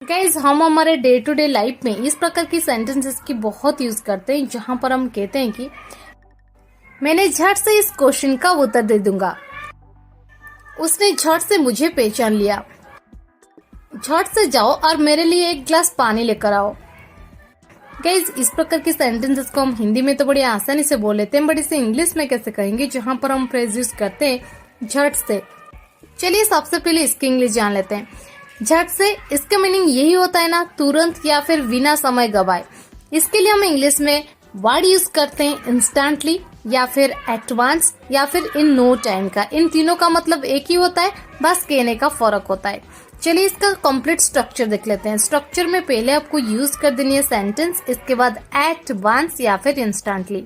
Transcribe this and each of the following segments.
Guys हम हमारे day to day life में इस प्रकार की सेंटेंसेस की बहुत यूज करते हैं जहां पर हम कहते हैं कि मैंने झट से इस क्वेश्चन का उत्तर दे दूंगा, उसने झट से मुझे पहचान लिया, झट से जाओ और मेरे लिए एक ग्लास पानी लेकर आओ। गाइज इस प्रकार की सेंटेंसेस को हम हिंदी में तो बड़ी आसानी से बोल लेते हैं, बट इसे इंग्लिश में कैसे कहेंगे जहां पर हम फ्रेज यूज करते हैं झट से। चलिए सबसे पहले इसकी इंग्लिश जान लेते हैं। झट से इसका मीनिंग यही होता है ना, तुरंत या फिर बिना समय गवाए। इसके लिए हम इंग्लिश में वर्ड यूज करते हैं इंस्टेंटली या फिर एट वंस या फिर इन नो टाइम का। इन तीनों का मतलब एक ही होता है, बस कहने का फर्क होता है। चलिए इसका कंप्लीट स्ट्रक्चर देख लेते हैं। स्ट्रक्चर में पहले आपको यूज कर देनी है सेंटेंस, इसके बाद एट वंस या फिर इंस्टेंटली।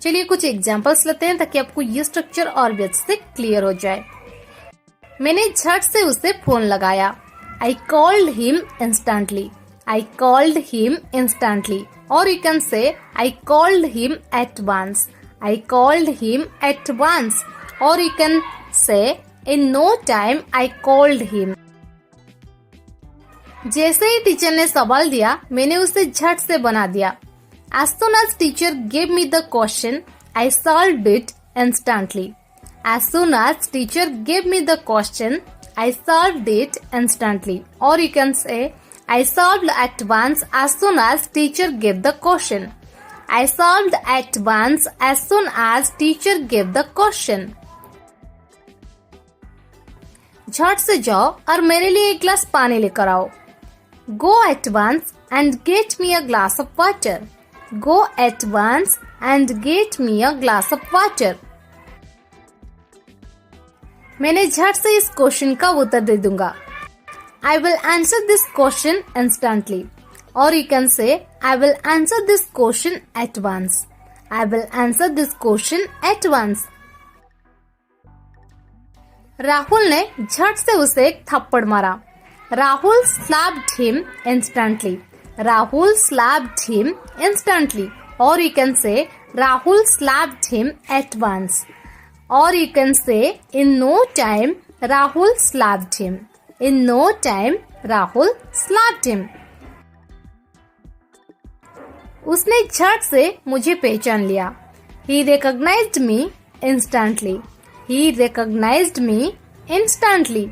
चलिए कुछ एग्जांपल्स लेते हैं ताकि आपको ये स्ट्रक्चर और भी अच्छे से क्लियर हो जाए। मैंने झट से उसे फोन लगाया। I called him instantly. I called him instantly. Or you can say I called him at once. I called him at once. Or you can say in no time I called him. जैसे ही teacher ने सवाल दिया मैंने उसे झट से बना दिया। As soon as teacher gave me the question, I solved it instantly. As soon as teacher gave me the question, I solved it instantly. Or you can say, I solved at once as soon as teacher gave the question. I solved at once as soon as teacher gave the question. झट से जाओ और मेरे लिए एक गिलास पानी लेकर आओ। Go at once and get me a glass of water. Go at once and get me a glass of water. मैंने झट से इस क्वेश्चन का उत्तर दे दूंगा। I will answer this question instantly. Or you can say, I will answer this question at once. I will answer this question at once. Rahul ने झट से उसे एक थप्पड़ मारा। Rahul slapped him instantly. Rahul slapped him instantly. Or you can say, Rahul slapped him at once. Or you can say, in no time, Rahul slapped him. In no time, Rahul slapped him. उसने झट से मुझे पहचान लिया। He recognized me instantly. He recognized me instantly.